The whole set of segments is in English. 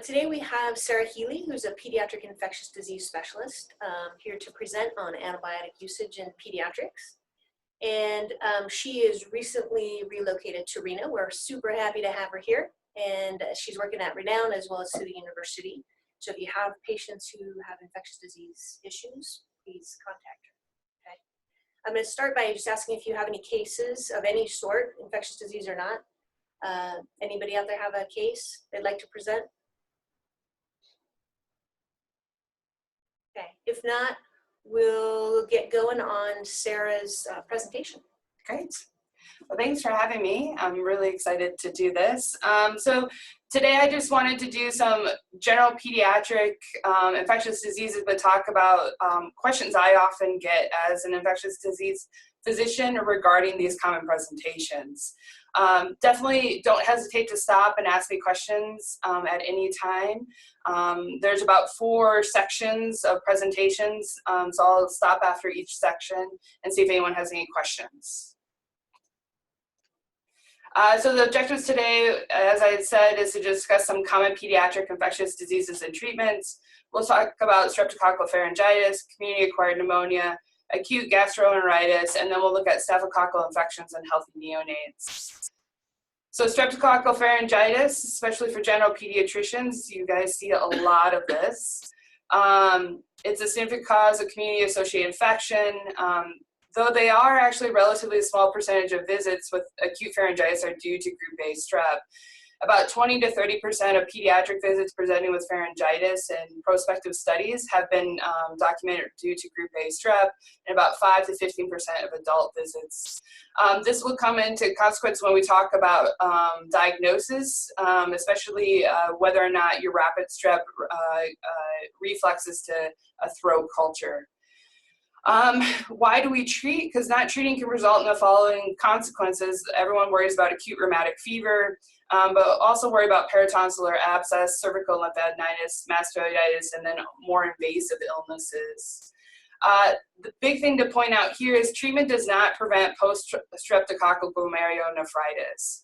Today we have Sarah Healy, who's a pediatric infectious disease specialist, here to present on antibiotic usage in pediatrics. And she is recently relocated to Reno. We're super happy to have her here. And she's working at Renown as well as through the university. So if you have patients who have infectious disease issues, please contact her. Okay. I'm going to start by just asking if you have any cases of any sort, infectious disease or not. Anybody out there have a case they'd like to present? Okay, if not, we'll get going on Sarah's presentation. Great. Well, thanks for having me. I'm really excited to do this. So today I just wanted to do some general pediatric infectious diseases, but talk about questions I often get as an infectious disease physician regarding these common presentations. Definitely don't hesitate to stop and ask me questions at any time. There's about 4 sections of presentations, so I'll stop after each section and see if anyone has any questions. So the objectives today, as I had said, is to discuss some common pediatric infectious diseases and treatments. We'll talk about Streptococcal pharyngitis, community-acquired pneumonia, acute gastroenteritis, and then we'll look at Staphlococcal infections in healthy neonates. So Streptococcal pharyngitis, especially for general pediatricians, you guys see a lot of this. It's a significant cause of community-associated infection. Though they are actually relatively small percentage of visits with acute pharyngitis are due to group A strep. About 20 to 30% of pediatric visits presenting with pharyngitis in prospective studies have been documented due to group A strep, and about 5 to 15% of adult visits. This will come into consequence when we talk about diagnosis, especially whether or not your rapid strep reflexes to a throat culture. Why do we treat? Because not treating can result in the following consequences. Everyone worries about acute rheumatic fever, but also worry about peritonsillar abscess, cervical lymphadenitis, mastoiditis, and then more invasive illnesses. The big thing to point out here is treatment does not prevent post-streptococcal glomerulonephritis.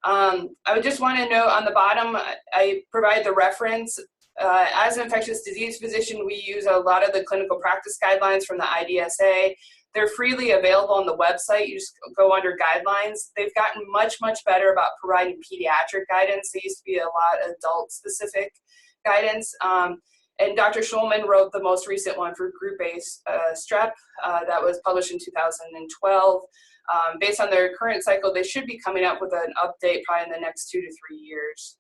I would just want to note on the bottom, I provide the reference. As an infectious disease physician, we use a lot of the clinical practice guidelines from the IDSA. They're freely available on the website. You just go under guidelines. They've gotten much, much better about providing pediatric guidance. There used to be a lot of adult-specific guidance. And Dr. Schulman wrote the most recent one for group A strep that was published in 2012. Based on their current cycle, they should be coming up with an update probably in the next 2 to 3 years.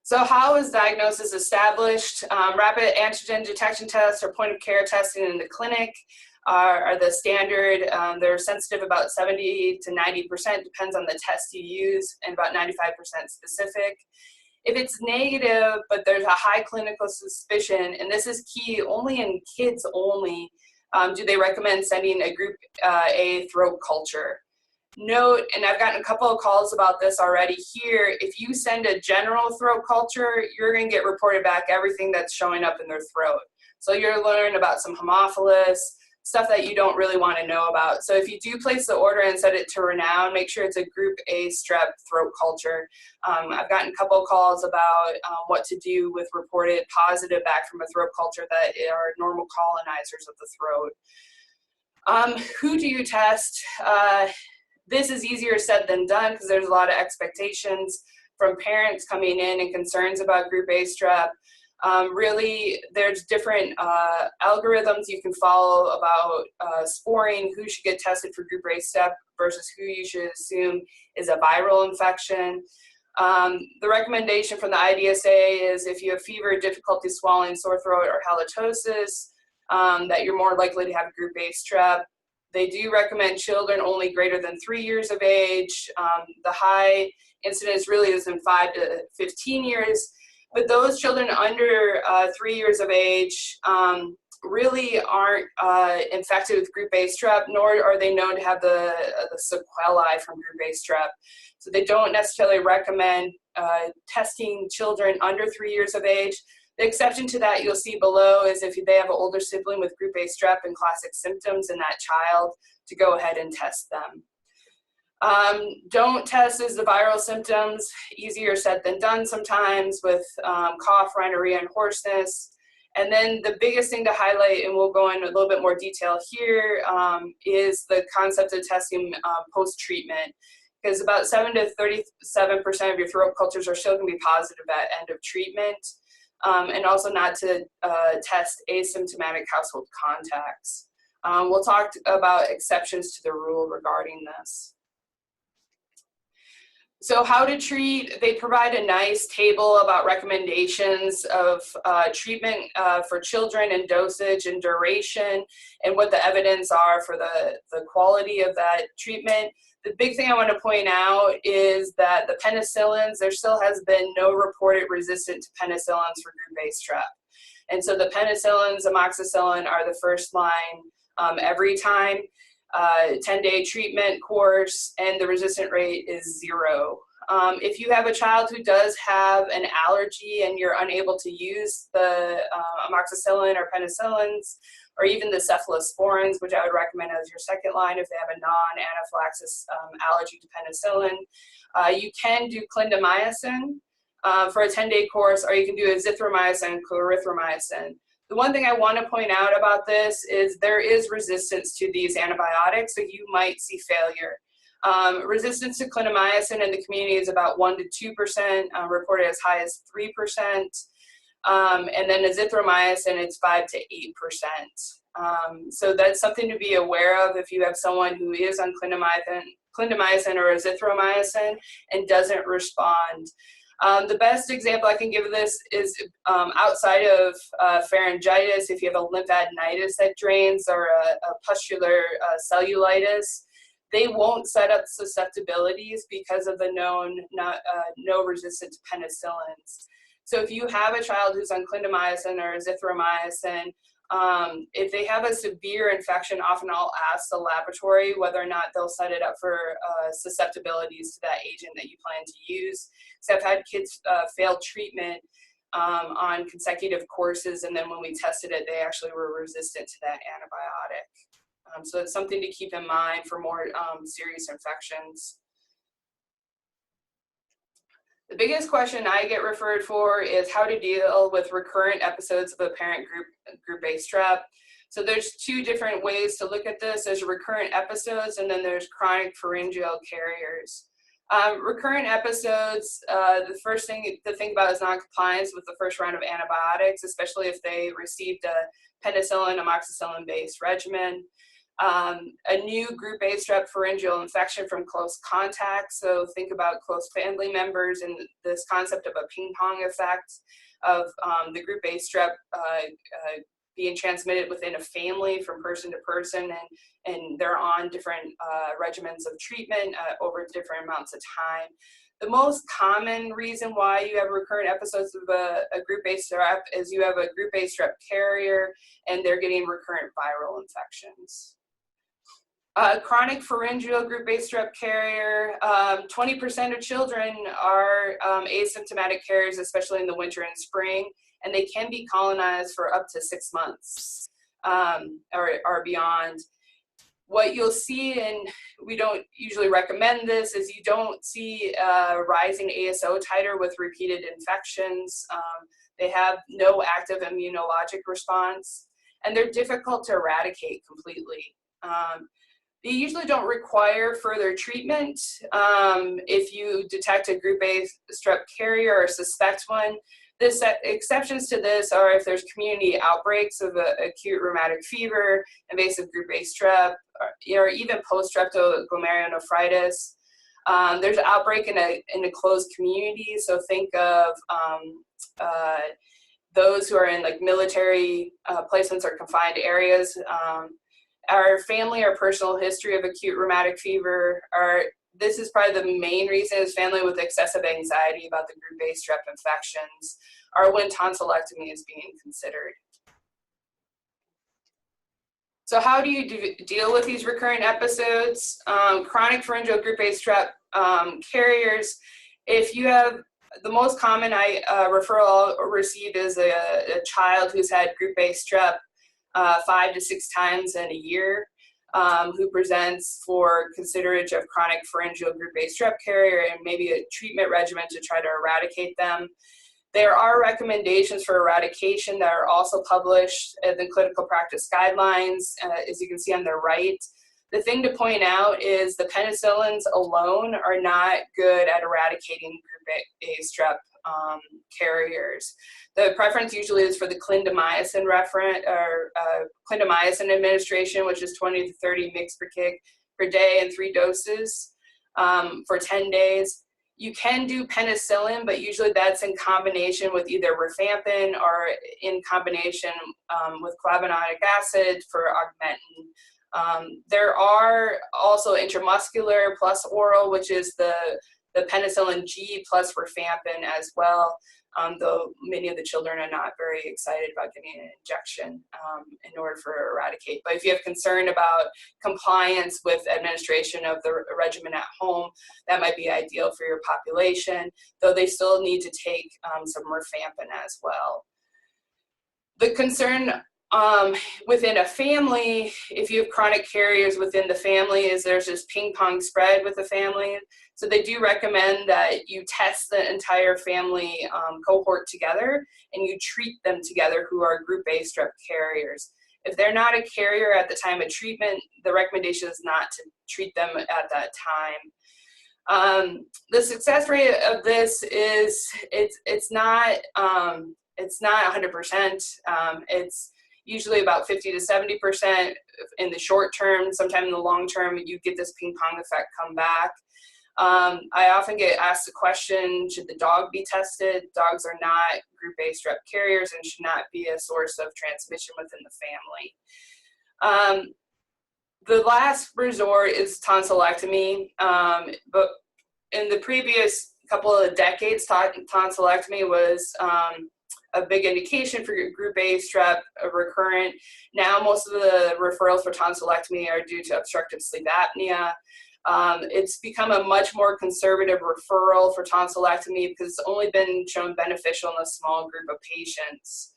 So how is diagnosis established? Rapid antigen detection tests or point of care testing in the clinic are the standard. They're sensitive about 70 to 90%, depends on the test you use, and about 95% specific. If it's negative, but there's a high clinical suspicion, and this is key only in kids only, do they recommend sending a group A throat culture. Note, and I've gotten a couple of calls about this already here, if you send a general throat culture, you're going to get reported back everything that's showing up in their throat. So you'll learn about some Haemophilus, stuff that you don't really want to know about. So if you do place the order and send it to Renown, make sure it's a group A strep throat culture. I've gotten a couple of calls about what to do with reported positive back from a throat culture that are normal colonizers of the throat. Who do you test? This is easier said than done because there's a lot of expectations from parents coming in and concerns about group A strep. Really, there's different algorithms you can follow about scoring who should get tested for group A strep versus who you should assume is a viral infection. The recommendation from the IDSA is if you have fever, difficulty swallowing, sore throat, or halitosis, that you're more likely to have group A strep. They do recommend children only greater than 3 years of age. The high incidence really is in 5 to 15 years, but those children under 3 years of age really aren't infected with group A strep, nor are they known to have the sequelae from group A strep. So they don't necessarily recommend testing children under 3 years of age. The exception to that you'll see below is if they have an older sibling with group A strep and classic symptoms in that child, to go ahead and test them. Don't test as the viral symptoms, easier said than done sometimes with cough, rhinorrhea, and hoarseness. And then the biggest thing to highlight, and we'll go into a little bit more detail here, is the concept of testing post-treatment, because about 7 to 37% of your throat cultures are still going to be positive at end of treatment, and also not to test asymptomatic household contacts. We'll talk about exceptions to the rule regarding this. So how to treat, they provide a nice table about recommendations of treatment for children and dosage and duration and what the evidence are for the quality of that treatment. The big thing I want to point out is that the penicillins, there still has been no reported resistance to penicillins for group A strep. And so the penicillins, amoxicillin are the first line every time. 10-day treatment course, and the resistant rate is 0. If you have a child who does have an allergy and you're unable to use the amoxicillin or penicillins, or even the cephalosporins, which I would recommend as your second line if they have a non-anaphylaxis allergy to penicillin, you can do clindamycin for a 10-day course, or you can do azithromycin and clarithromycin. The one thing I want to point out about this is there is resistance to these antibiotics, so you might see failure. Resistance to clindamycin in the community is about 1 to 2%, reported as high as 3%. And then azithromycin, it's 5 to 8%. So that's something to be aware of if you have someone who is on clindamycin or azithromycin and doesn't respond. The best example I can give of this is outside of pharyngitis, if you have a lymphadenitis that drains or a pustular cellulitis, they won't set up susceptibilities because of the known no resistance to penicillins. So if you have a child who's on clindamycin or azithromycin, if they have a severe infection, often I'll ask the laboratory whether or not they'll set it up for susceptibilities to that agent that you plan to use. So I've had kids fail treatment on consecutive courses, and then when we tested it, they actually were resistant to that antibiotic. So it's something to keep in mind for more serious infections. The biggest question I get referred for is how to deal with recurrent episodes of apparent group A strep. So there's 2 different ways to look at this. There's recurrent episodes, and then there's chronic pharyngeal carriers. Recurrent episodes, the first thing to think about is non-compliance with the first round of antibiotics, especially if they received a penicillin, amoxicillin-based regimen. A new group A strep pharyngeal infection from close contact. So think about close family members and this concept of a ping pong effect of the group A strep being transmitted within a family from person to person, and they're on different regimens of treatment over different amounts of time. The most common reason why you have recurrent episodes of a group A strep is you have a group A strep carrier and they're getting recurrent viral infections. Chronic pharyngeal group A strep carrier, 20% of children are asymptomatic carriers, especially in the winter and spring, and they can be colonized for up to 6 months or beyond. What you'll see, and we don't usually recommend this, is you don't see rising ASO titer with repeated infections. They have no active immunologic response, and they're difficult to eradicate completely. They usually don't require further treatment. If you detect a group A strep carrier or suspect one, exceptions to this are if there's community outbreaks of acute rheumatic fever, invasive group A strep, or even post-streptococcal glomerulonephritis. There's an outbreak in a closed community, so think of those who are in like military placements or confined areas. Our family or personal history of acute rheumatic fever, this is probably the main reason, is family with excessive anxiety about the group A strep infections, or when tonsillectomy is being considered. So how do you deal with these recurrent episodes? Chronic pharyngeal group A strep carriers, if you have, the most common referral received is a child who's had group A strep 5 to 6 times in a year. who presents for considerage of chronic pharyngeal group A strep carrier and maybe a treatment regimen to try to eradicate them. There are recommendations for eradication that are also published in the clinical practice guidelines, as you can see on the right. The thing to point out is the penicillins alone are not good at eradicating group A strep carriers. The preference usually is for the clindamycin clindamycin administration, which is 20 to 30 mg per kg per day in 3 doses for 10 days. You can do penicillin, but usually that's in combination with either rifampin or in combination with clavulanic acid for augmentin. There are also intramuscular plus oral, which is the penicillin G plus rifampin as well, though many of the children are not very excited about getting an injection in order for eradicate. But if you have concern about compliance with administration of the regimen at home, that might be ideal for your population, though they still need to take some rifampin as well. The concern within a family, if you have chronic carriers within the family, is there's this ping pong spread with the family. So they do recommend that you test the entire family cohort together and you treat them together who are group A strep carriers. If they're not a carrier at the time of treatment, the recommendation is not to treat them at that time. The success rate of this is it's not 100%. It's usually about 50 to 70% in the short term. Sometime in the long term, you get this ping pong effect come back. I often get asked the question, should the dog be tested? Dogs are not group A strep carriers and should not be a source of transmission within the family. The last resort is tonsillectomy, but in the previous couple of decades, tonsillectomy was a big indication for group A strep, recurrent. Now most of the referrals for tonsillectomy are due to obstructive sleep apnea. It's become a much more conservative referral for tonsillectomy because it's only been shown beneficial in a small group of patients.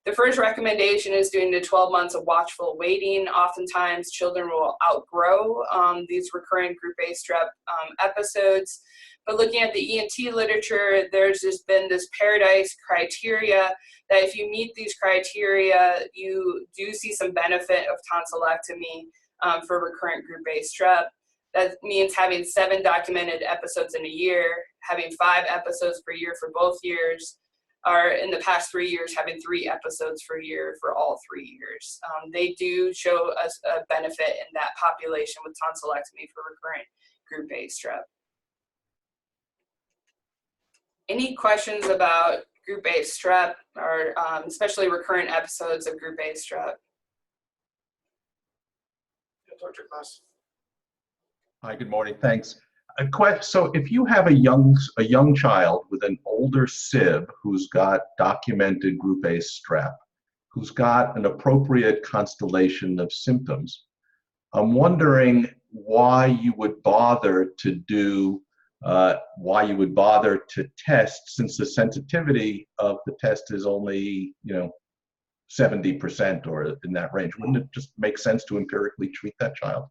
The first recommendation is doing the 12 months of watchful waiting. Oftentimes children will outgrow these recurrent group A strep episodes. But looking at the ENT literature, there's just been this paradise criteria that if you meet these criteria, you do see some benefit of tonsillectomy for recurrent group A strep. That means having 7 documented episodes in a year, having 5 episodes per year for both years, or in the past 3 years, having 3 episodes per year for all 3 years. They do show us a benefit in that population with tonsillectomy for recurrent group A strep. Any questions about group A strep or especially recurrent episodes of group A strep? Dr. Klaas. Hi, good morning. Thanks. So if you have a young child with an older sib who's got documented group A strep, who's got an appropriate constellation of symptoms, I'm wondering why you would bother to test, since the sensitivity of the test is only 70% or in that range. Wouldn't it just make sense to empirically treat that child?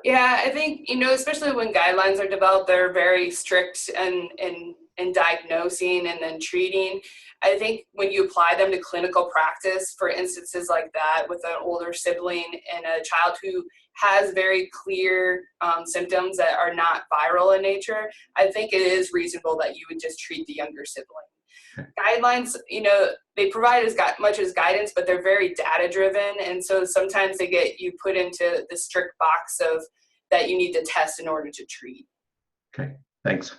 Yeah, I think, especially when guidelines are developed, they're very strict in diagnosing and then treating. I think when you apply them to clinical practice for instances like that with an older sibling and a child who has very clear symptoms that are not viral in nature, I think it is reasonable that you would just treat the younger sibling. Guidelines, they provide as much as guidance, but they're very data driven. And so sometimes they get you put into the strict box of that you need to test in order to treat. Okay, thanks.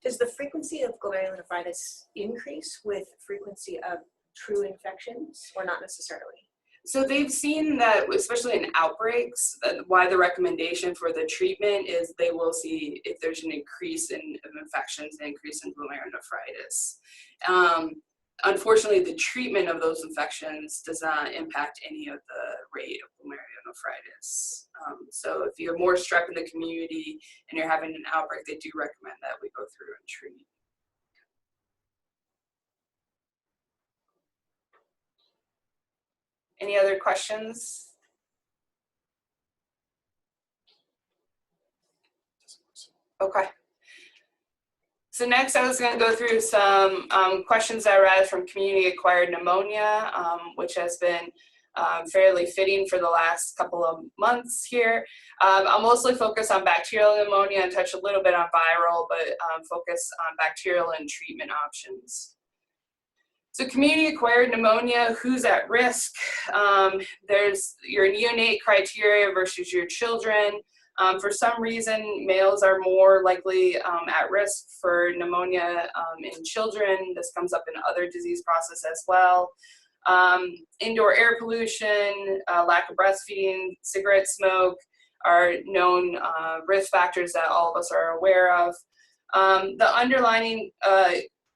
Does the frequency of glomerulonephritis increase with frequency of true infections or not necessarily? So they've seen that, especially in outbreaks, why the recommendation for the treatment is they will see if there's an increase in infections, an increase in glomerulonephritis. Unfortunately, the treatment of those infections does not impact any of the rate of glomerulonephritis. So if you have more strep in the community and you're having an outbreak, they do recommend that we go through and treat. Any other questions? Okay. So next I was going to go through some questions that I read from community-acquired pneumonia, which has been fairly fitting for the last couple of months here. I'll mostly focus on bacterial pneumonia and touch a little bit on viral, but focus on bacterial and treatment options. So community-acquired pneumonia, who's at risk? There's your neonate criteria versus your children. For some reason, males are more likely at risk for pneumonia in children. This comes up in other disease processes as well. Indoor air pollution, lack of breastfeeding, cigarette smoke are known risk factors that all of us are aware of. The underlying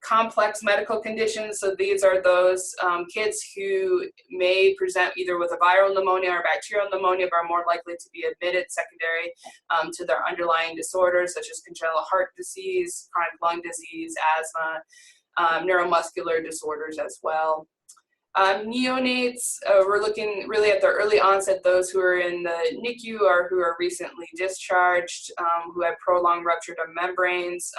complex medical conditions, so these are those kids who may present either with a viral pneumonia or bacterial pneumonia, but are more likely to be admitted secondary to their underlying disorders such as congenital heart disease, chronic lung disease, asthma, neuromuscular disorders as well. Neonates, we're looking really at the early onset, those who are in the NICU or who are recently discharged, who have prolonged rupture of membranes,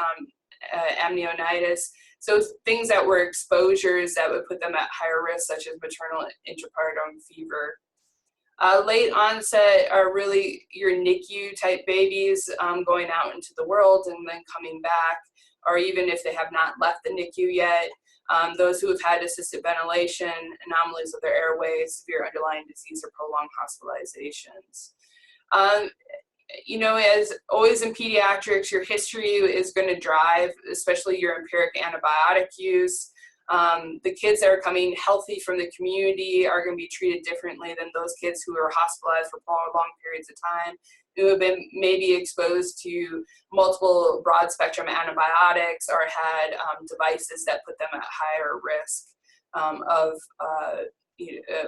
amnionitis. So things that were exposures that would put them at higher risk, such as maternal intrapartum fever. Late onset are really your NICU type babies going out into the world and then coming back, or even if they have not left the NICU yet. Those who have had assisted ventilation, anomalies of their airways, severe underlying disease, or prolonged hospitalizations. You know, as always in pediatrics, your history is going to drive, especially your empiric antibiotic use. The kids that are coming healthy from the community are going to be treated differently than those kids who are hospitalized for long periods of time, who have been maybe exposed to multiple broad spectrum antibiotics or had devices that put them at higher risk of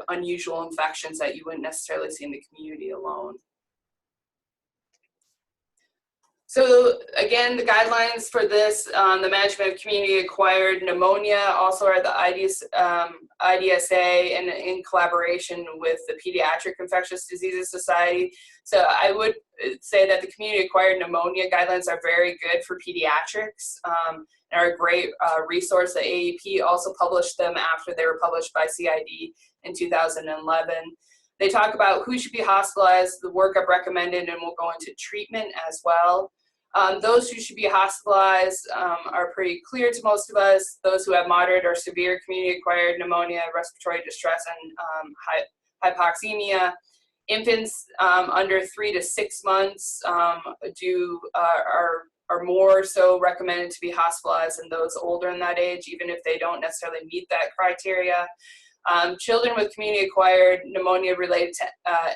unusual infections that you wouldn't necessarily see in the community alone. So again, the guidelines for this, the management of community-acquired pneumonia also are the IDSA and in collaboration with the Pediatric Infectious Diseases Society. So I would say that the community-acquired pneumonia guidelines are very good for pediatrics and are a great resource. The AEP also published them after they were published by CID in 2011. They talk about who should be hospitalized, the workup recommended, and we'll go into treatment as well. Those who should be hospitalized are pretty clear to most of us. Those who have moderate or severe community-acquired pneumonia, respiratory distress, and hypoxemia. Infants under 3 to 6 months are more so recommended to be hospitalized than those older in that age, even if they don't necessarily meet that criteria. Children with community-acquired pneumonia related to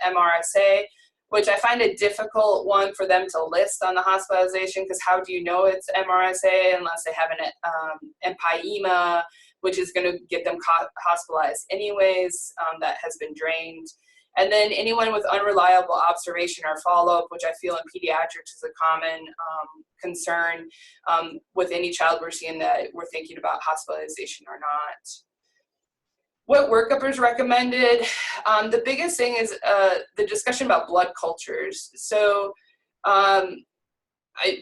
MRSA, which I find a difficult one for them to list on the hospitalization, because how do you know it's MRSA unless they have an empyema, which is going to get them hospitalized anyways, that has been drained. And then anyone with unreliable observation or follow-up, which I feel in pediatrics is a common concern with any child we're seeing that we're thinking about hospitalization or not. What workup is recommended? The biggest thing is the discussion about blood cultures. So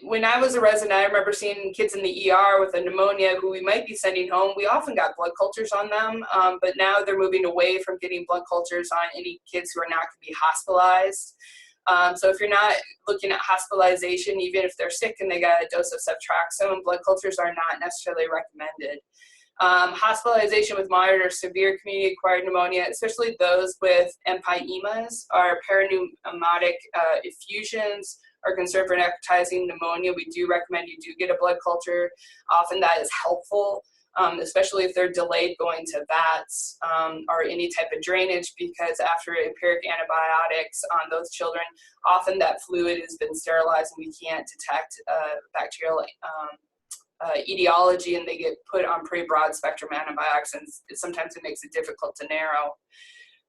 when I was a resident, I remember seeing kids in the ER with a pneumonia who we might be sending home. We often got blood cultures on them, but now they're moving away from getting blood cultures on any kids who are not going to be hospitalized. So if you're not looking at hospitalization, even if they're sick and they got a dose of ceftriaxone, blood cultures are not necessarily recommended. Hospitalization with moderate or severe community-acquired pneumonia, especially those with empyemas or parapneumatic effusions, or concern for necrotizing pneumonia, we do recommend you do get a blood culture. Often that is helpful, especially if they're delayed going to VATS or any type of drainage, because after empiric antibiotics on those children, often that fluid has been sterilized and we can't detect bacterial etiology, and they get put on pretty broad spectrum antibiotics, and sometimes it makes it difficult to narrow.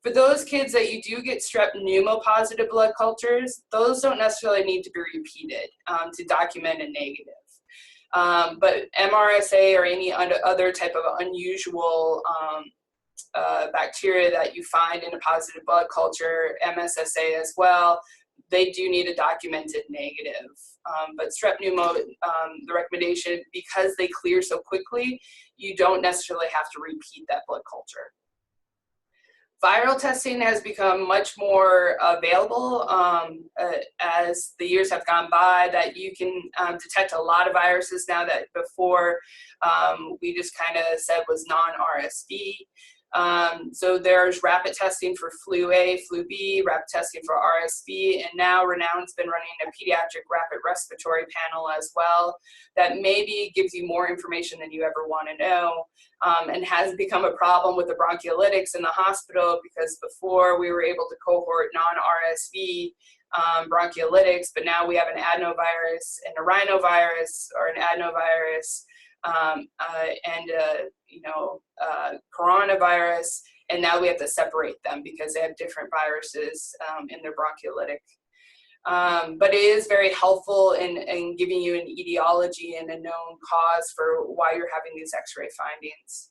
For those kids that you do get strep pneumopositive blood cultures, those don't necessarily need to be repeated to document a negative. But MRSA or any other type of unusual bacteria that you find in a positive blood culture, MSSA as well, they do need a documented negative. But strep pneumo, the recommendation, because they clear so quickly, you don't necessarily have to repeat that blood culture. Viral testing has become much more available as the years have gone by, that you can detect a lot of viruses now that before we just kind of said was non-RSV. So there's rapid testing for flu A, flu B, rapid testing for RSV, and now Renown's been running a pediatric rapid respiratory panel as well that maybe gives you more information than you ever want to know, and has become a problem with the broncholytics in the hospital, because before we were able to cohort non-RSV broncholytics, but now we have an adenovirus and a rhinovirus, or an adenovirus, coronavirus, and now we have to separate them because they have different viruses in their broncholytic. But it is very helpful in giving you an etiology and a known cause for why you're having these x-ray findings.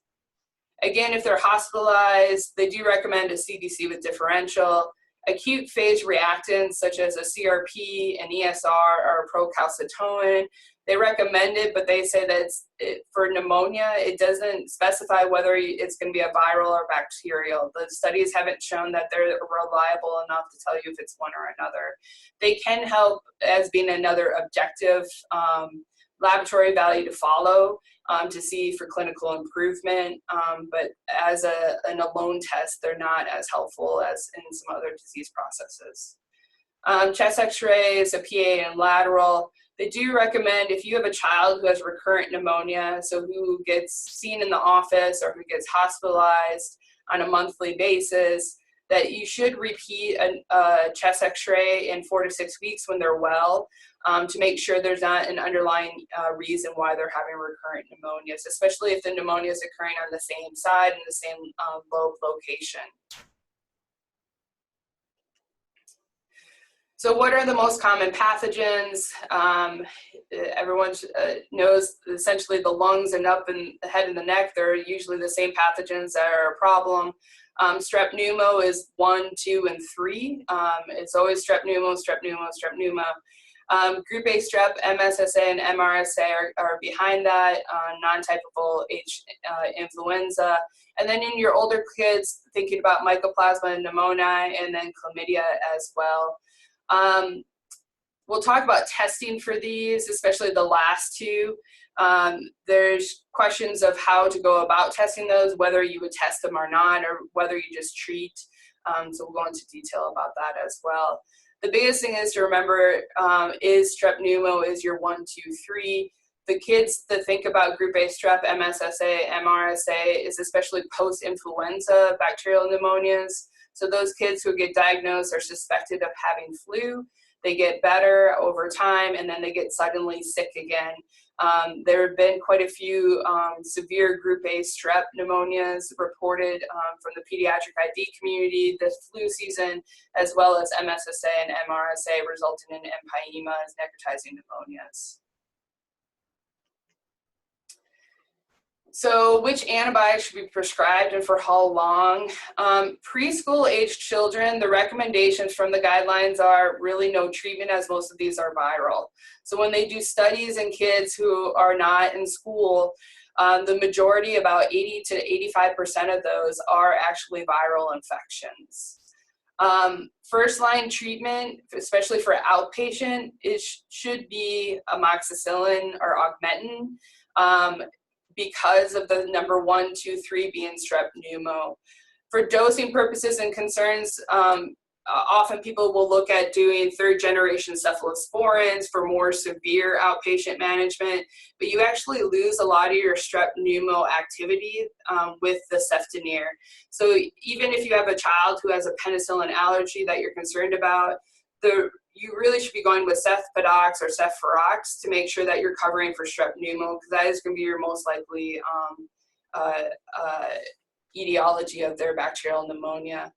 Again, if they're hospitalized, they do recommend a CBC with differential. Acute phase reactants such as a CRP, an ESR, or a procalcitonin, they recommend it, but they say that for pneumonia, it doesn't specify whether it's going to be a viral or bacterial. The studies haven't shown that they're reliable enough to tell you if it's one or another. They can help as being another objective laboratory value to follow to see for clinical improvement, but as an alone test, they're not as helpful as in some other disease processes. Chest x-rays, a PA and lateral, they do recommend if you have a child who has recurrent pneumonia, so who gets seen in the office or who gets hospitalized on a monthly basis, that you should repeat a chest x-ray in 4 to 6 weeks when they're well, to make sure there's not an underlying reason why they're having recurrent pneumonias, especially if the pneumonia is occurring on the same side and the same lobe location. So what are the most common pathogens? Everyone knows essentially the lungs and up in the head and the neck, they're usually the same pathogens that are a problem. Strep pneumo is 1, 2, and 3. It's always strep pneumo, strep pneumo, strep pneumo. Group A strep, MSSA, and MRSA are behind that, non-typical H influenza. And then in your older kids, thinking about Mycoplasma pneumoniae and then chlamydia as well. We'll talk about testing for these, especially the last two. There's questions of how to go about testing those, whether you would test them or not, or whether you just treat. So we'll go into detail about that as well. The biggest thing is to remember is strep pneumo is your 1, 2, 3. The kids that think about group A strep, MSSA, MRSA is especially post-influenza bacterial pneumonias. So those kids who get diagnosed are suspected of having flu. They get better over time, and then they get suddenly sick again. There have been quite a few severe group A strep pneumonias reported from the pediatric ID community this flu season, as well as MSSA and MRSA resulting in empyema as necrotizing pneumonias. So which antibiotics should be prescribed and for how long? Preschool age children, the recommendations from the guidelines are really no treatment, as most of these are viral. So when they do studies in kids who are not in school, the majority, about 80 to 85% of those, are actually viral infections. First line treatment, especially for outpatient, should be amoxicillin or augmentin, because of the number 1, 2, 3 being strep pneumo. For dosing purposes and concerns, often people will look at doing 3rd generation cephalosporins for more severe outpatient management, but you actually lose a lot of your strep pneumo activity with the ceftonir. So even if you have a child who has a penicillin allergy that you're concerned about, you really should be going with cefpodox or ceffurox to make sure that you're covering for strep pneumo, because that is going to be your most likely etiology of their bacterial pneumonia.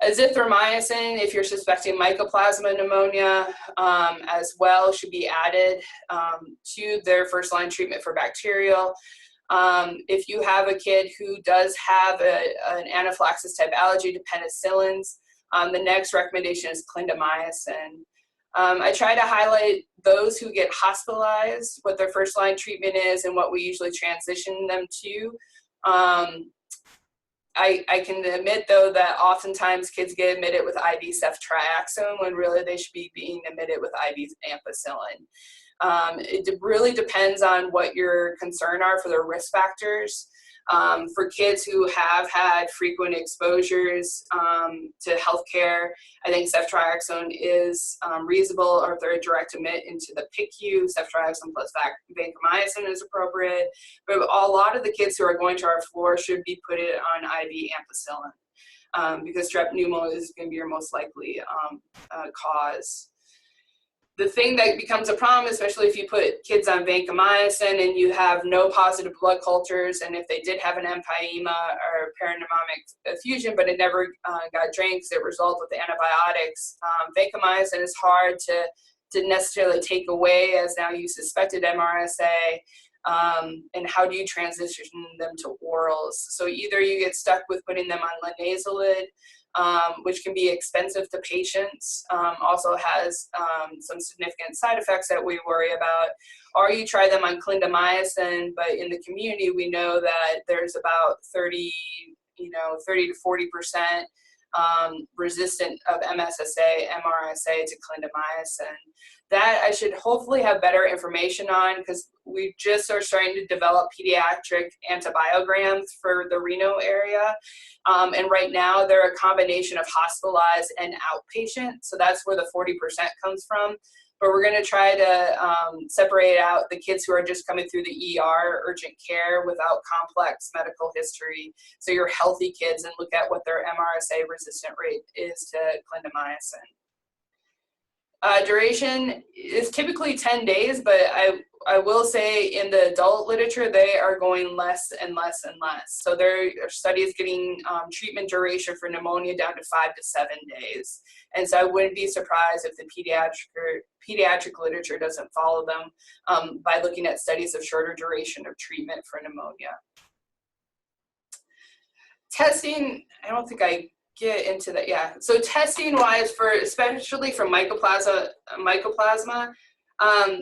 Azithromycin, if you're suspecting Mycoplasma pneumonia, as well, should be added to their first line treatment for bacterial. If you have a kid who does have an anaphylaxis type allergy to penicillins, The next recommendation is clindamycin. I try to highlight those who get hospitalized, what their first line treatment is, and what we usually transition them to. I can admit, though, that oftentimes kids get admitted with IV ceftriaxone when really they should be being admitted with IV ampicillin. It really depends on what your concern are for their risk factors. For kids who have had frequent exposures to healthcare, I think ceftriaxone is reasonable, or if they're a direct admit into the PICU, ceftriaxone plus vancomycin is appropriate. But a lot of the kids who are going to our floor should be put on IV ampicillin because strep pneumo is going to be your most likely cause. The thing that becomes a problem, especially if you put kids on vancomycin and you have no positive blood cultures, and if they did have an empyema or perineumonic effusion, but it never got drained because it resolved with antibiotics, vancomycin is hard to necessarily take away as now you suspected MRSA. And how do you transition them to orals? So either you get stuck with putting them on linezolid, which can be expensive to patients, also has some significant side effects that we worry about, or you try them on clindamycin, but in the community we know that there's about 30 to 40% resistant of MSSA, MRSA to clindamycin. That I should hopefully have better information on, because we just are starting to develop pediatric antibiograms for the Reno area. And right now they're a combination of hospitalized and outpatient. So that's where the 40% comes from. But we're going to try to separate out the kids who are just coming through the ER, urgent care, without complex medical history. So your healthy kids, and look at what their MRSA resistant rate is to clindamycin. Duration is typically 10 days, but I will say in the adult literature, they are going less and less and less. So there are studies getting treatment duration for pneumonia down to 5 to 7 days. And so I wouldn't be surprised if the pediatric literature doesn't follow them by looking at studies of shorter duration of treatment for pneumonia. Testing, I don't think I get into that. Yeah. So testing wise, especially for mycoplasma,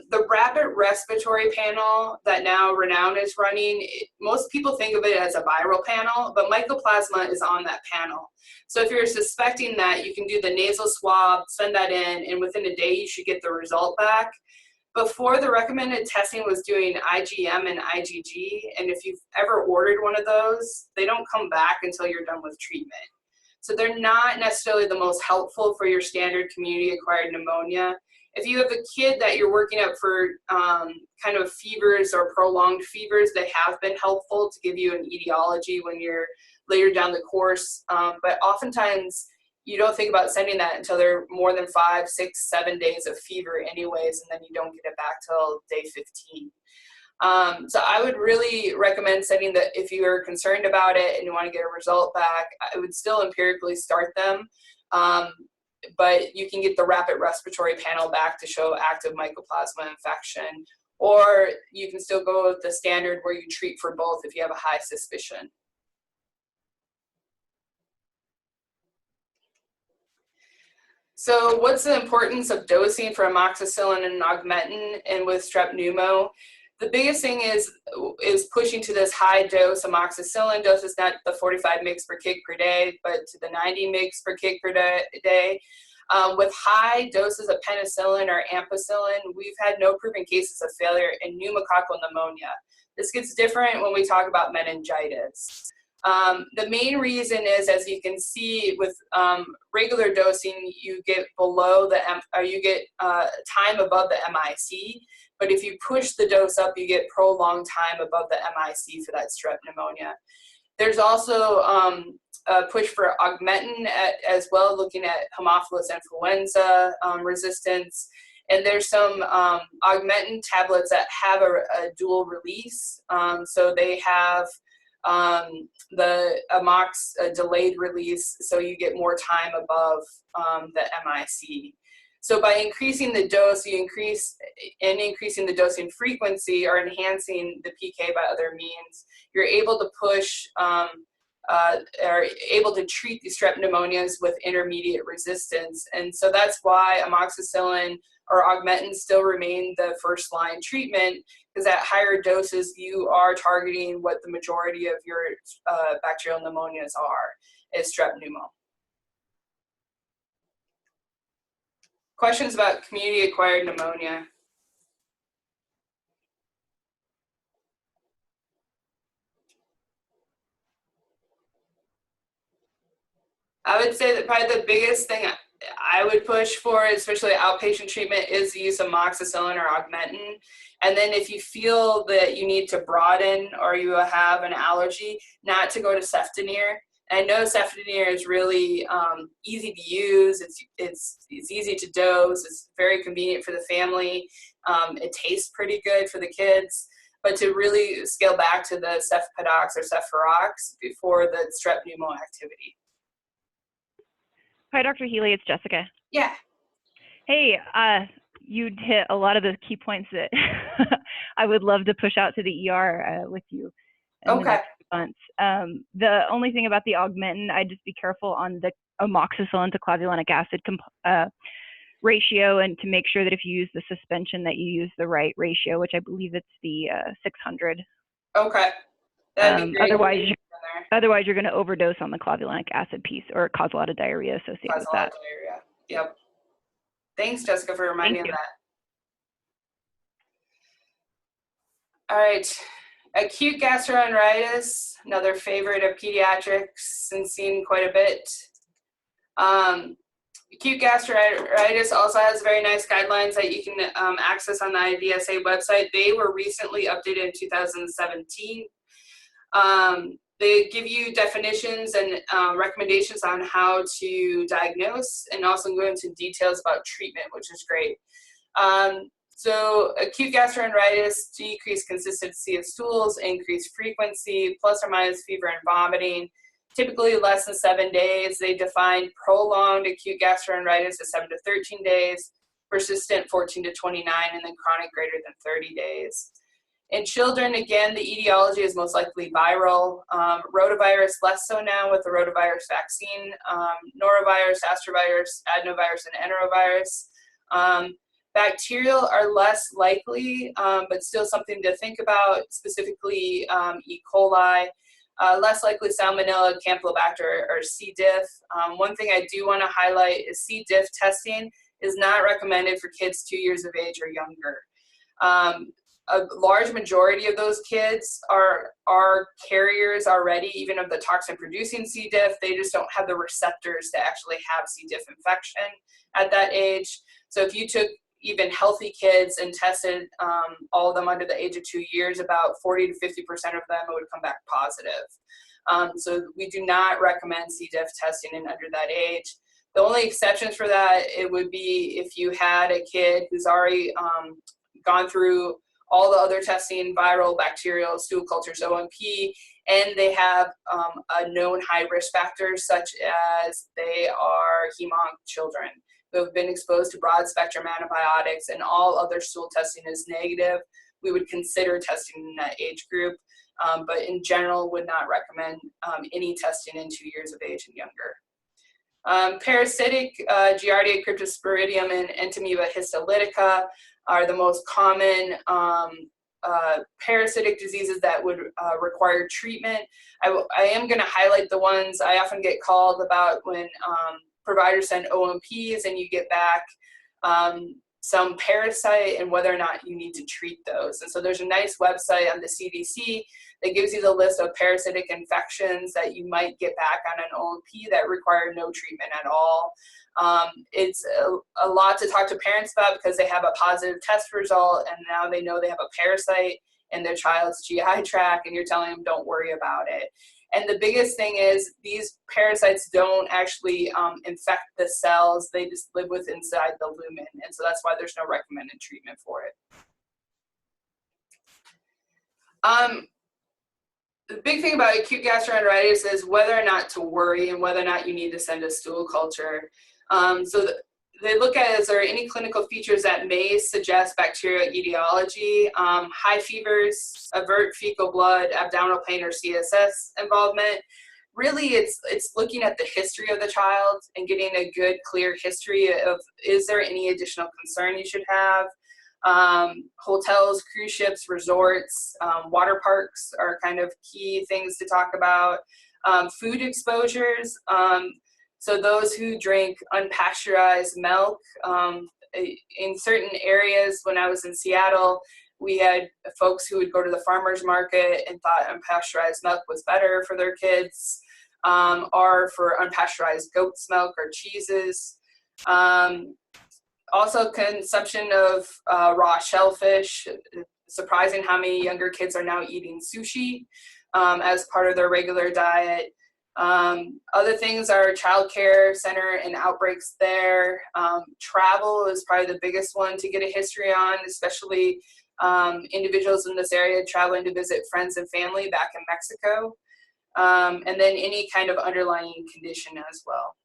the rapid respiratory panel that now Renown is running, most people think of it as a viral panel, but mycoplasma is on that panel. So if you're suspecting that, you can do the nasal swab, send that in, and within a day you should get the result back. Before, the recommended testing was doing IgM and IgG, and if you've ever ordered one of those, they don't come back until you're done with treatment. So they're not necessarily the most helpful for your standard community-acquired pneumonia. If you have a kid that you're working up for kind of fevers or prolonged fevers, they have been helpful to give you an etiology when you're later down the course. But oftentimes, you don't think about sending that until they're more than 5, 6, 7 days of fever anyways, and then you don't get it back till day 15. So I would really recommend sending that if you are concerned about it and you want to get a result back. I would still empirically start them, but you can get the rapid respiratory panel back to show active mycoplasma infection, or you can still go with the standard where you treat for both if you have a high suspicion. So what's the importance of dosing for amoxicillin and augmentin and with strep pneumo? The biggest thing is pushing to this high dose amoxicillin doses, not the 45 mg per kg per day, but to the 90 mg per kg per day. With high doses of penicillin or ampicillin, we've had no proven cases of failure in pneumococcal pneumonia. This gets different when we talk about meningitis. The main reason is, as you can see, with regular dosing, you get below the time above the MIC. But if you push the dose up, you get prolonged time above the MIC for that strep pneumonia. There's also a push for augmentin as well, looking at Haemophilus influenza resistance. And there's some augmentin tablets that have a dual release. So they have the amox delayed release, so you get more time above the MIC. So by increasing the dose, increasing the dosing frequency or enhancing the PK by other means, you're able to push are able to treat these strep pneumonias with intermediate resistance. And so that's why amoxicillin or augmentin still remain the first line treatment, because at higher doses, you are targeting what the majority of your bacterial pneumonias are, is strep pneumo. Questions about community-acquired pneumonia? I would say that probably the biggest thing I would push for, especially outpatient treatment, is the use of amoxicillin or augmentin. And then if you feel that you need to broaden or you have an allergy, not to go to Ceftonir. And I know Ceftonir is really easy to use. It's easy to dose. It's very convenient for the family. It tastes pretty good for the kids. But to really scale back to the Cefpedox or Cefurox before the strep pneumo activity. Hi, Dr. Healy, it's Jessica. Yeah. Hey, you hit a lot of the key points that I would love to push out to the ER with you in the next few months. The only thing about the augmentin, I'd just be careful on the amoxicillin to clavulanic acid ratio, and to make sure that if you use the suspension that you use the right ratio, which I believe it's the 600. Okay. That'd be great. Otherwise, you're going to overdose on the clavulanic acid piece or cause a lot of diarrhea associated with that. Diarrhea. Yep. Thanks, Jessica, for reminding me of that. All right. Acute gastroenteritis, another favorite of pediatrics and seen quite a bit. Acute gastroenteritis also has very nice guidelines that you can access on the IDSA website. They were recently updated in 2017. They give you definitions and recommendations on how to diagnose, and also go into details about treatment, which is great. So acute gastroenteritis, decreased consistency of stools, increased frequency, plus or minus fever and vomiting, typically less than 7 days. They define prolonged acute gastroenteritis as 7 to 13 days, persistent 14 to 29, and then chronic greater than 30 days. In children, again, the etiology is most likely viral. Rotavirus, less so now with the rotavirus vaccine. Norovirus, astrovirus, adenovirus, and enterovirus. Bacterial are less likely, but still something to think about, specifically E. coli. Less likely Salmonella, Campylobacter, or C. diff. One thing I do want to highlight is C. diff testing is not recommended for kids 2 years of age or younger. A large majority of those kids are carriers already, even of the toxin-producing C. diff. They just don't have the receptors to actually have C. diff infection at that age. So if you took even healthy kids and tested all of them under the age of 2 years, about 40 to 50% of them would come back positive. So we do not recommend C. diff testing in under that age. The only exceptions for that, it would be if you had a kid who's already gone through all the other testing, viral, bacterial, stool cultures, OMP, and they have a known high risk factor, such as they are hem-onc children who have been exposed to broad spectrum antibiotics and all other stool testing is negative. We would consider testing in that age group, but in general would not recommend any testing in 2 years of age and younger. Parasitic, Giardia, Cryptosporidium, and Entamoeba histolytica are the most common parasitic diseases that would require treatment. I am going to highlight the ones I often get called about when providers send OMPs and you get back some parasite and whether or not you need to treat those. And so there's a nice website on the CDC that gives you the list of parasitic infections that you might get back on an OMP that require no treatment at all. It's a lot to talk to parents about because they have a positive test result and now they know they have a parasite in their child's GI tract and you're telling them don't worry about it. And the biggest thing is these parasites don't actually infect the cells. They just live with inside the lumen. And so that's why there's no recommended treatment for it. The big thing about acute gastroenteritis is whether or not to worry and whether or not you need to send a stool culture. They look at, is there any clinical features that may suggest bacterial etiology? High fevers, avert fecal blood, abdominal pain, or CSS involvement. really it's looking at the history of the child and getting a good, clear history of, is there any additional concern you should have? Hotels, cruise ships, resorts, water parks are kind of key things to talk about. Food exposures, so those who drink unpasteurized milk, in certain areas when I was in Seattle, we had folks who would go to the farmer's market and thought unpasteurized milk was better for their kids, or for unpasteurized goat's milk or cheeses. Also consumption of raw shellfish. Surprising how many younger kids are now eating sushi as part of their regular diet. Other things are child care center and outbreaks there. Travel is probably the biggest one to get a history on, especially individuals in this area traveling to visit friends and family back in Mexico. And then any kind of underlying condition as well.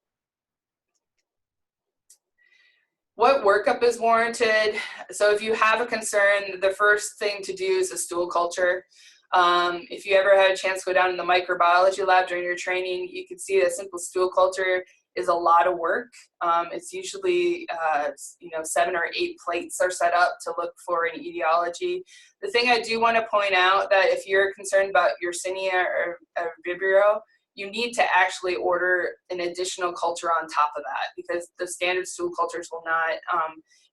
What workup is warranted? So if you have a concern, the first thing to do is a stool culture. If you ever had a chance to go down in the microbiology lab during your training, you can see that simple stool culture is a lot of work. It's usually 7 or 8 plates are set up to look for an etiology. The thing I do want to point out that if you're concerned about Yersinia or Vibrio, you need to actually order an additional culture on top of that, because the standard stool cultures will not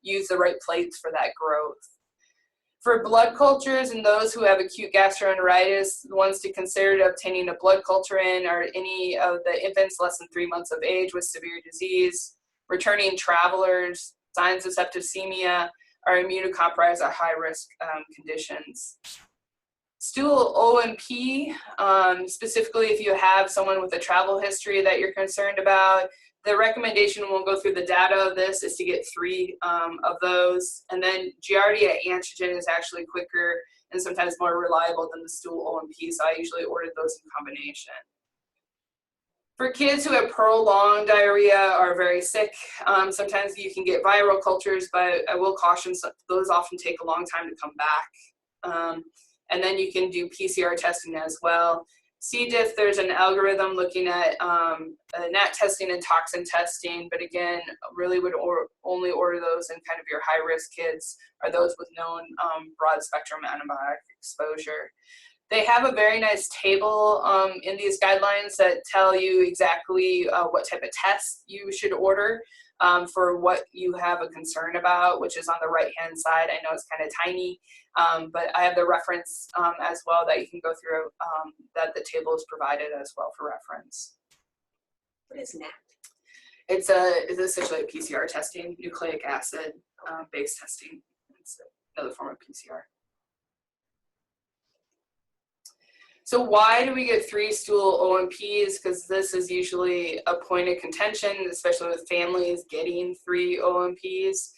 use the right plates for that growth. For blood cultures and those who have acute gastroenteritis, the ones to consider obtaining a blood culture in are any of the infants less than 3 months of age with severe disease, returning travelers, signs of septicemia, or immunocompromised or high-risk conditions. Stool O&P, specifically if you have someone with a travel history that you're concerned about, the recommendation, we'll go through the data of this, is to get 3 of those. And then Giardia antigen is actually quicker and sometimes more reliable than the stool O&P, so I usually order those in combination. For kids who have prolonged diarrhea or are very sick, sometimes you can get viral cultures, but I will caution those often take a long time to come back. And then you can do PCR testing as well. C. diff, there's an algorithm looking at NAT testing and toxin testing, but again, really would only order those in kind of your high-risk kids or those with known broad-spectrum antibiotic exposure. They have a very nice table in these guidelines that tell you exactly what type of test you should order for what you have a concern about, which is on the right-hand side. I know it's kind of tiny, but I have the reference as well that you can go through, that the table is provided as well for reference. What is NAT? It's essentially a PCR testing, nucleic acid based testing. It's another form of PCR. So why do we get 3 stool O&Ps? Because this is usually a point of contention, especially with families getting 3 O&Ps.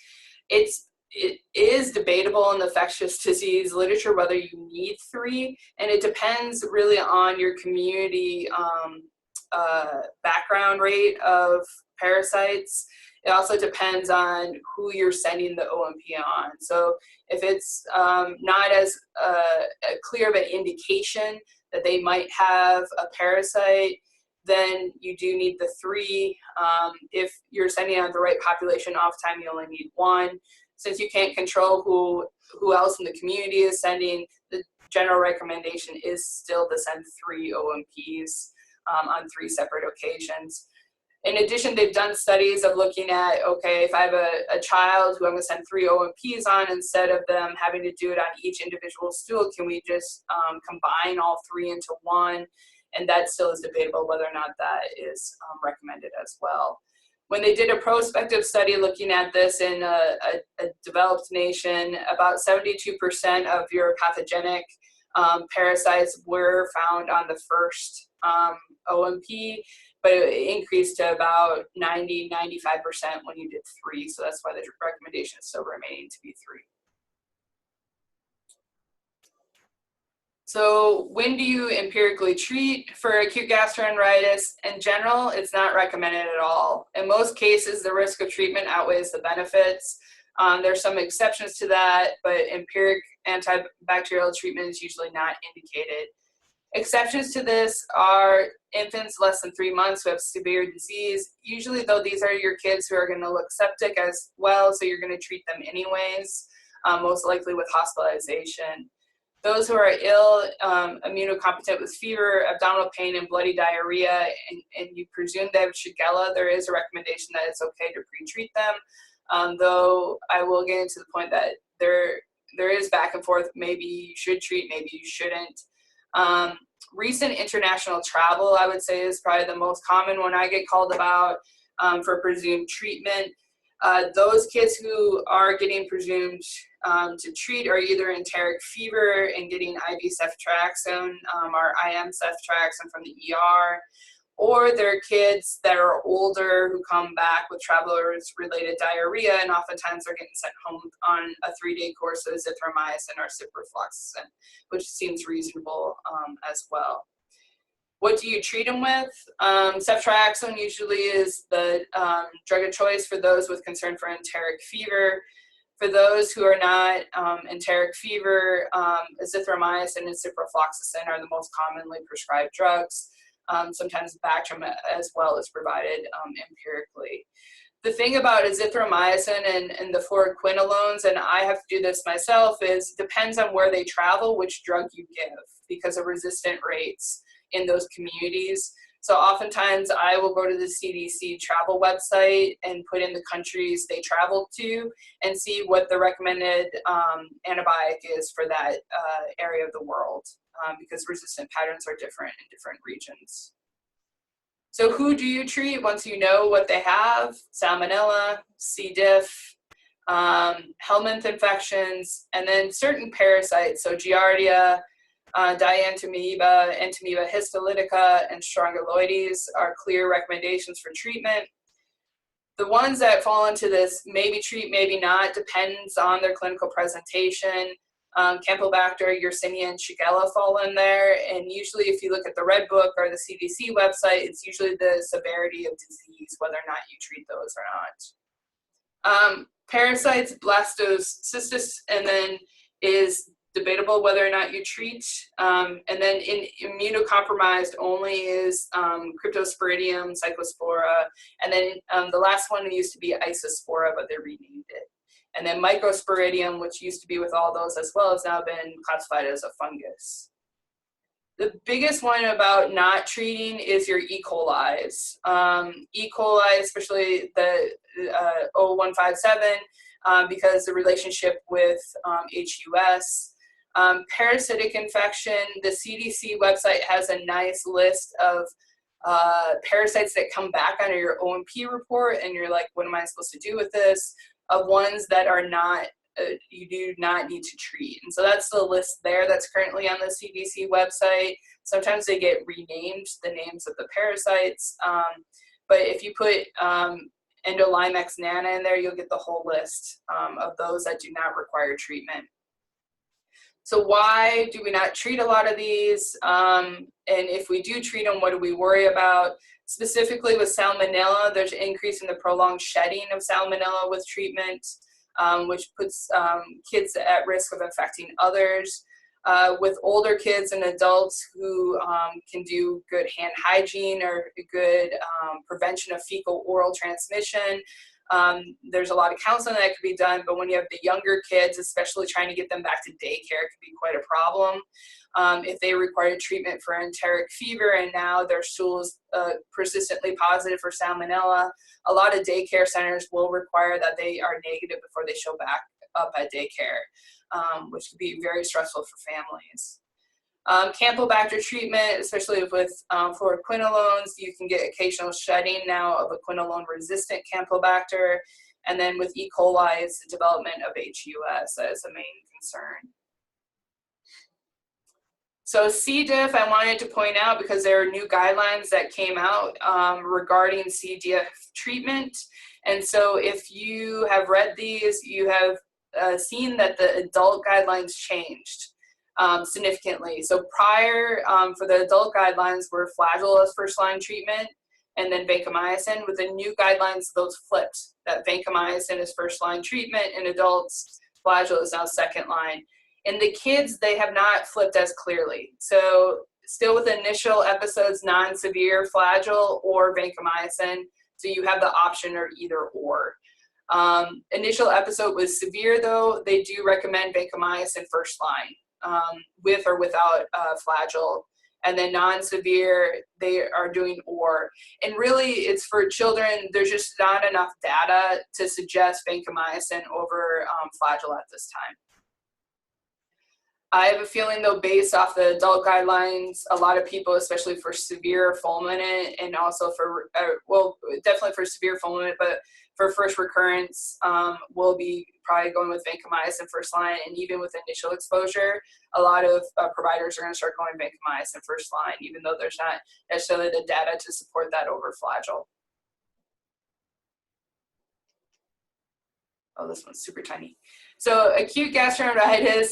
It is debatable in the infectious disease literature whether you need 3, and it depends really on your community background rate of parasites. It also depends on who you're sending the O&P on. So if it's not as clear of an indication that they might have a parasite, then you do need the 3. If you're sending out the right population, oftentimes you only need 1. Since you can't control who else in the community is sending, the general recommendation is still to send 3 O&Ps on 3 separate occasions. In addition, they've done studies of looking at, okay, if I have a child who I'm going to send 3 O&Ps on, instead of them having to do it on each individual stool, can we just combine all 3 into 1? And that still is debatable whether or not that is recommended as well. When they did a prospective study looking at this in a developed nation, about 72% of your pathogenic parasites were found on the first O&P, but it increased to about 90-95% when you did 3. So that's why the recommendation is still remaining to be 3. So when do you empirically treat for acute gastroenteritis? In general, it's not recommended at all. In most cases, the risk of treatment outweighs the benefits. There's some exceptions to that, but empiric antibacterial treatment is usually not indicated. Exceptions to this are infants less than 3 months who have severe disease. Usually, though, these are your kids who are going to look septic as well, so you're going to treat them anyways, most likely with hospitalization. Those who are ill, immunocompetent with fever, abdominal pain, and bloody diarrhea, and you presume they have Shigella, there is a recommendation that it's okay to pre-treat them, though I will get into the point that there is back and forth. Maybe you should treat, maybe you shouldn't. Recent international travel, I would say, is probably the most common one I get called about for presumed treatment. Those kids who are getting presumed to treat are either enteric fever and getting IV ceftriaxone or IM ceftriaxone from the ER, or they're kids that are older who come back with travelers related diarrhea, and oftentimes they're getting sent home on a 3-day course of azithromycin or ciprofloxacin, which seems reasonable as well. What do you treat them with? Ceftriaxone usually is the drug of choice for those with concern for enteric fever. For those who are not enteric fever, azithromycin and ciprofloxacin are the most commonly prescribed drugs. Sometimes Bactrim as well is provided empirically. The thing about azithromycin and the fluoroquinolones, and I have to do this myself, is depends on where they travel, which drug you give, because of resistant rates in those communities. So oftentimes I will go to the CDC travel website and put in the countries they traveled to and see what the recommended antibiotic is for that area of the world, because resistant patterns are different in different regions. So who do you treat once you know what they have? Salmonella, C. diff, helminth infections, and then certain parasites, so Giardia, Dientamoeba, Entamoeba histolytica, and Strongyloides are clear recommendations for treatment. The ones that fall into this maybe treat, maybe not, depends on their clinical presentation. Campylobacter, Yersinia, and Shigella fall in there, and usually if you look at the Red Book or the CDC website, it's usually the severity of disease, whether or not you treat those or not. Parasites, blastocystis, and then is debatable whether or not you treat. And then in immunocompromised only is Cryptosporidium, Cyclospora, and then the last one used to be Isospora, but they renamed it. And then Microsporidium, which used to be with all those as well, has now been classified as a fungus. The biggest one about not treating is your E. coli's. E. coli, especially the 0157, because the relationship with HUS. Parasitic infection, the CDC website has a nice list of parasites that come back under your OMP report, and you're like, what am I supposed to do with this? Of ones that are not, you do not need to treat. And so that's the list there that's currently on the CDC website. Sometimes they get renamed, the names of the parasites. But if you put Endolimex nana in there, you'll get the whole list of those that do not require treatment. So why do we not treat a lot of these? And if we do treat them, what do we worry about? Specifically with salmonella, there's an increase in the prolonged shedding of salmonella with treatment, which puts kids at risk of infecting others. With older kids and adults who can do good hand hygiene or good prevention of fecal-oral transmission, there's a lot of counseling that could be done, but when you have the younger kids, especially trying to get them back to daycare, it could be quite a problem. If they require treatment for enteric fever and now their stool is persistently positive for salmonella, a lot of daycare centers will require that they are negative before they show back up at daycare, which could be very stressful for families. Campylobacter treatment, especially with fluoroquinolones, you can get occasional shedding now of a quinolone-resistant Campylobacter, and then with E. coli, it's the development of HUS as a main concern. So C. diff, I wanted to point out because there are new guidelines that came out regarding C. diff treatment, and so if you have read these, you have seen that the adult guidelines changed significantly. So prior, for the adult guidelines, were Flagyl as first-line treatment, and then vancomycin. With the new guidelines, those flipped. That vancomycin is first-line treatment in adults, Flagyl is now second-line. In the kids, they have not flipped as clearly. So still with initial episodes, non-severe flagyl or vancomycin. So you have the option or either or. Initial episode was severe though, they do recommend vancomycin first line, with or without flagyl. And then non-severe, they are doing or. And really it's for children, there's just not enough data to suggest vancomycin over flagyl at this time. I have a feeling though, based off the adult guidelines, a lot of people, especially for severe fulminant and also for, well, definitely for severe fulminant, but for first recurrence, we'll be probably going with vancomycin first line. And even with initial exposure, a lot of providers are going to start going vancomycin first line, even though there's not necessarily the data to support that over flagyl. Oh, this one's super tiny. So acute gastroenteritis,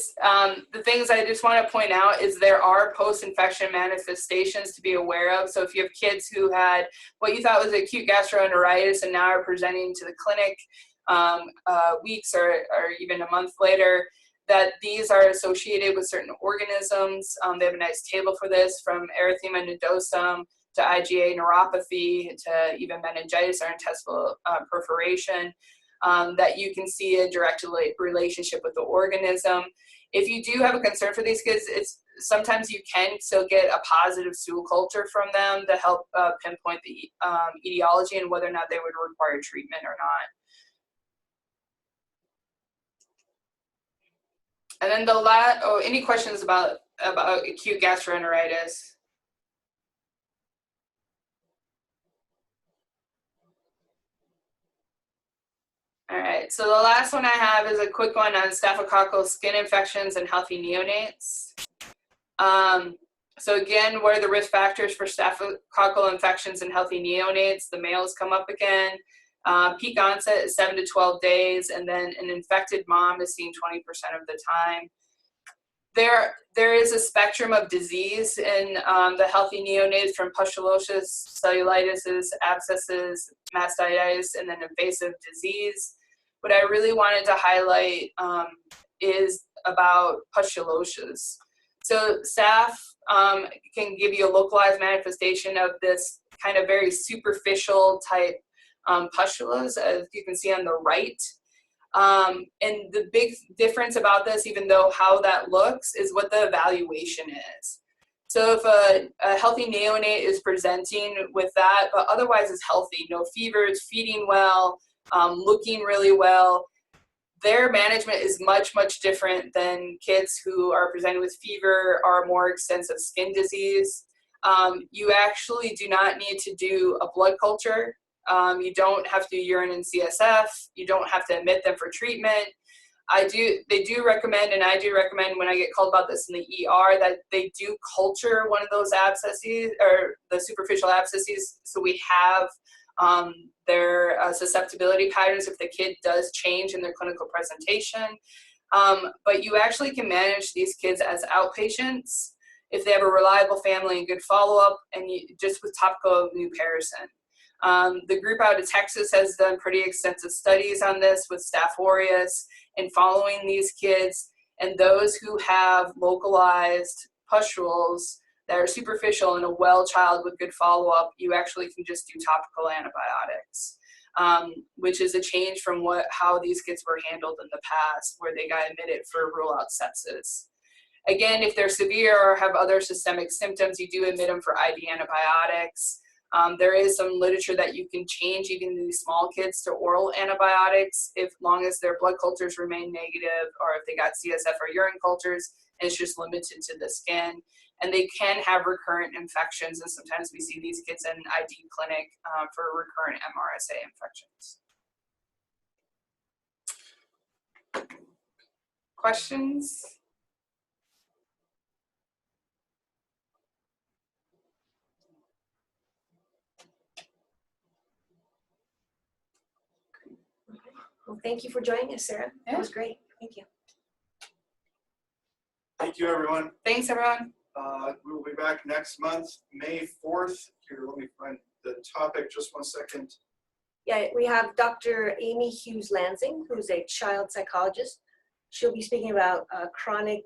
the things I just want to point out is there are post-infection manifestations to be aware of. So if you have kids who had what you thought was acute gastroenteritis and now are presenting to the clinic weeks or even a month later, that these are associated with certain organisms. They have a nice table for this, from erythema nodosum to IgA neuropathy to even meningitis or intestinal perforation. That you can see a direct relationship with the organism. If you do have a concern for these kids, sometimes you can still get a positive stool culture from them to help pinpoint the etiology and whether or not they would require treatment or not. And then the last, any questions about acute gastroenteritis? All right, so the last one I have is a quick one on staphylococcal skin infections and healthy neonates. So again, what are the risk factors for staphylococcal infections in healthy neonates? The males come up again. Peak onset is 7 to 12 days, and then an infected mom is seen 20% of the time. There is a spectrum of disease in the healthy neonates, from pustulosis, cellulitis, abscesses, mastitis, and then invasive disease. What I really wanted to highlight is about pustulosis. So staph can give you a localized manifestation of this kind of very superficial type pustulas, as you can see on the right. And the big difference about this, even though how that looks, is what the evaluation is. So if a healthy neonate is presenting with that, but otherwise is healthy, no fevers, feeding well, looking really well, their management is much, much different than kids who are presenting with fever or more extensive skin disease. You actually do not need to do a blood culture. You don't have to do urine and CSF. You don't have to admit them for treatment. They do recommend, and I do recommend when I get called about this in the ER, that they do culture one of those abscesses or the superficial abscesses, so we have their susceptibility patterns if the kid does change in their clinical presentation. But you actually can manage these kids as outpatients if they have a reliable family and good follow-up, and just with topical mupirocin. The group out of Texas has done pretty extensive studies on this with Staph aureus and following these kids, and those who have localized pustules that are superficial in a well child with good follow-up, you actually can just do topical antibiotics, which is a change from how these kids were handled in the past, where they got admitted for rule-out sepsis. Again, if they're severe or have other systemic symptoms, you do admit them for IV antibiotics. There is some literature that you can change even these small kids to oral antibiotics if long as their blood cultures remain negative, or if they got CSF or urine cultures and it's just limited to the skin. And they can have recurrent infections, and sometimes we see these kids in ID clinic for recurrent MRSA infections. Questions? Well, thank you for joining us, Sarah. Yeah. That was great. Thank you. Thank you, everyone. Thanks, everyone. We will be back next month, May 4th. Here, let me find the topic, just one second. Yeah, we have Dr. Amy Hughes-Lansing, who's a child psychologist. She'll be speaking about chronic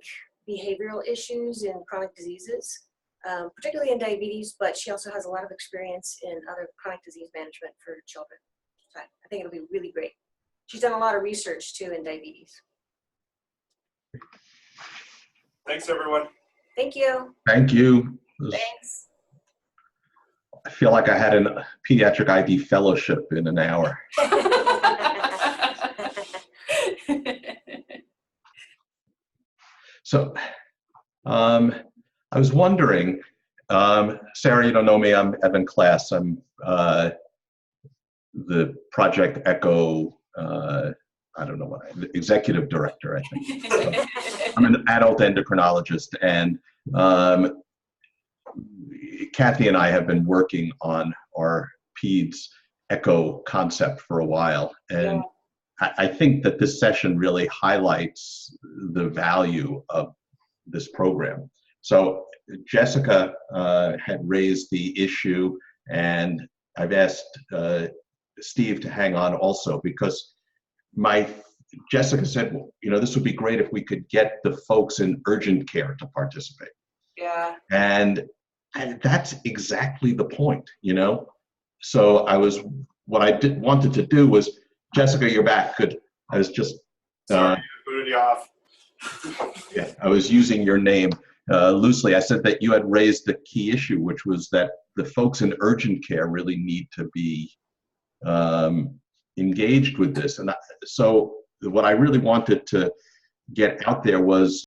behavioral issues and chronic diseases. particularly in diabetes, but she also has a lot of experience in other chronic disease management for children. So I think it'll be really great. She's done a lot of research too in diabetes. Thanks, everyone. Thank you. Thank you. Thanks. I feel like I had a pediatric ID fellowship in an hour. So I was wondering, Sarah, you don't know me, I'm Evan Klass. I'm the Project Echo, I don't know what, executive director, I think. I'm an adult endocrinologist, and Kathy and I have been working on our PEDS Echo concept for a while. And I think that this session really highlights the value of this program. So Jessica had raised the issue, and I've asked Steve to hang on also, because Jessica said, well, you know, this would be great if we could get the folks in urgent care to participate. Yeah. And that's exactly the point, you know? So what I wanted to do was, Jessica, you're back. Good. I was just, Sorry, booted you off. yeah, I was using your name loosely. I said that you had raised the key issue, which was that the folks in urgent care really need to be engaged with this. And so what I really wanted to get out there was